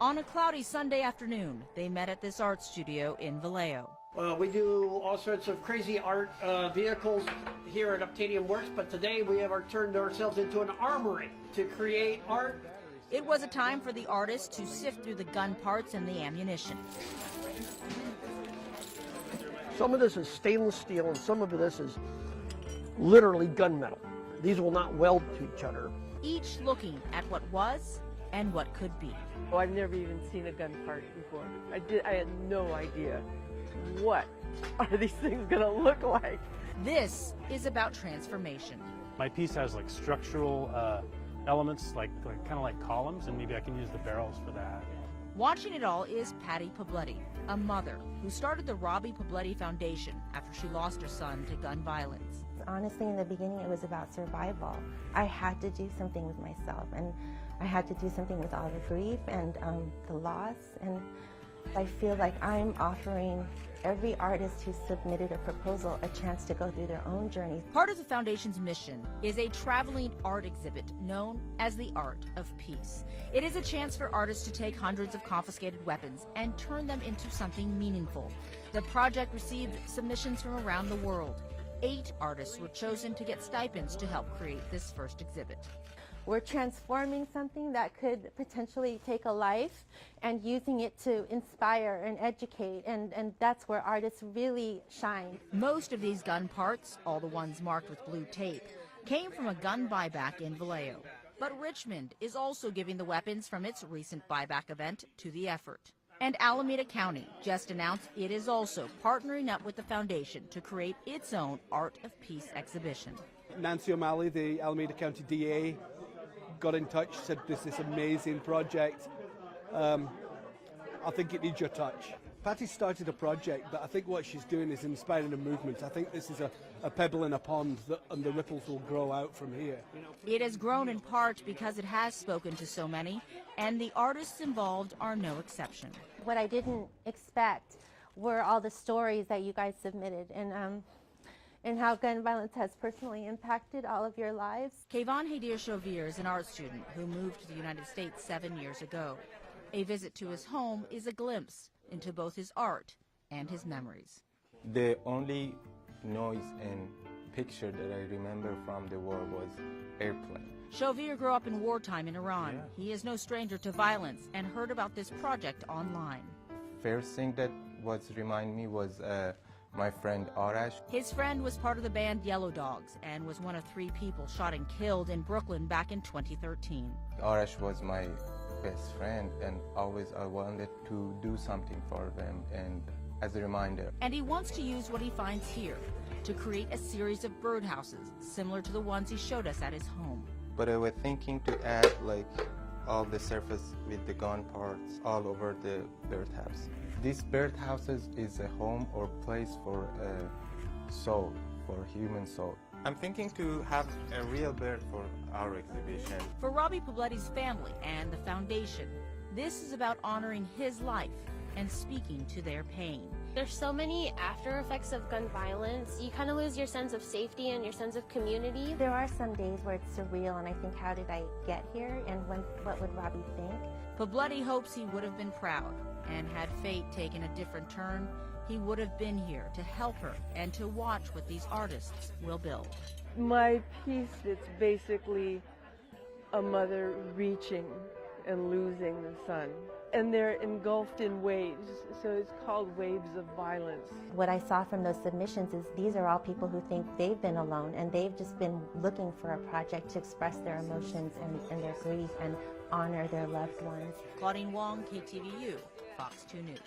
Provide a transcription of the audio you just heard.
On a cloudy Sunday afternoon, they met at this art studio in Vallejo. We do all sorts of crazy art vehicles here at Uptanium Works, but today we have turned ourselves into an armory to create art. It was a time for the artists to sift through the gun parts and the ammunition. Some of this is stainless steel and some of this is literally gunmetal. These will not weld to each other. Each looking at what was and what could be. Oh, I've never even seen a gun part before. I had no idea. What are these things gonna look like? This is about transformation. My piece has like structural elements, kind of like columns, and maybe I can use the barrels for that. Watching it all is Patty Poblete, a mother who started the Robby Poblete Foundation after she lost her son to gun violence. Honestly, in the beginning, it was about survival. I had to do something with myself, and I had to do something with all the grief and the loss, and I feel like I'm offering every artist who submitted a proposal a chance to go through their own journey. Part of the Foundation's mission is a traveling art exhibit known as the Art of Peace. It is a chance for artists to take hundreds of confiscated weapons and turn them into something meaningful. The project received submissions from around the world. 8 artists were chosen to get stipends to help create this first exhibit. We're transforming something that could potentially take a life and using it to inspire and educate, and that's where artists really shine. Most of these gun parts, all the ones marked with blue tape, came from a gun buyback in Vallejo. But Richmond is also giving the weapons from its recent buyback event to the effort. And Alameda County just announced it is also partnering up with the foundation to create its own Art of Peace exhibition. Nancy O'Malley, the Alameda County DA, got in touch, said this is an amazing project. I think it needs your touch. Patty started a project, but I think what she's doing is inspiring a movement. I think this is a pebble in a pond, and the ripples will grow out from here. It has grown in part because it has spoken to so many, and the artists involved are no exception. What I didn't expect were all the stories that you guys submitted, and how gun violence has personally impacted all of your lives. Kayvon Hadir Chauvir is an art student who moved to the United States 7 years ago. A visit to his home is a glimpse into both his art and his memories. The only noise and picture that I remember from the war was airplane. Chauvir grew up in wartime in Iran. He is no stranger to violence and heard about this project online. First thing that remind me was my friend Arash. His friend was part of the band Yellow Dogs and was one of 3 people shot and killed in Brooklyn back in 2013. Arash was my best friend, and always I wanted to do something for them and as a reminder. And he wants to use what he finds here to create a series of birdhouses similar to the ones he showed us at his home. But I was thinking to add like all the surface with the gun parts all over the birdhouse. These birdhouses is a home or place for a soul, for human soul. I'm thinking to have a real bird for our exhibition. For Robby Poblete's family and the foundation, this is about honoring his life and speaking to their pain. There's so many after effects of gun violence. You kind of lose your sense of safety and your sense of community. There are some days where it's surreal, and I think, how did I get here, and what would Robby think? Poblete hopes he would have been proud, and had fate taken a different turn, he would have been here to help her and to watch what these artists will build. My piece, it's basically a mother reaching and losing the son. And they're engulfed in waves, so it's called waves of violence. What I saw from those submissions is these are all people who think they've been alone, and they've just been looking for a project to express their emotions and their grief and honor their loved ones. Claudine Wong, KTVU, Fox 2 News.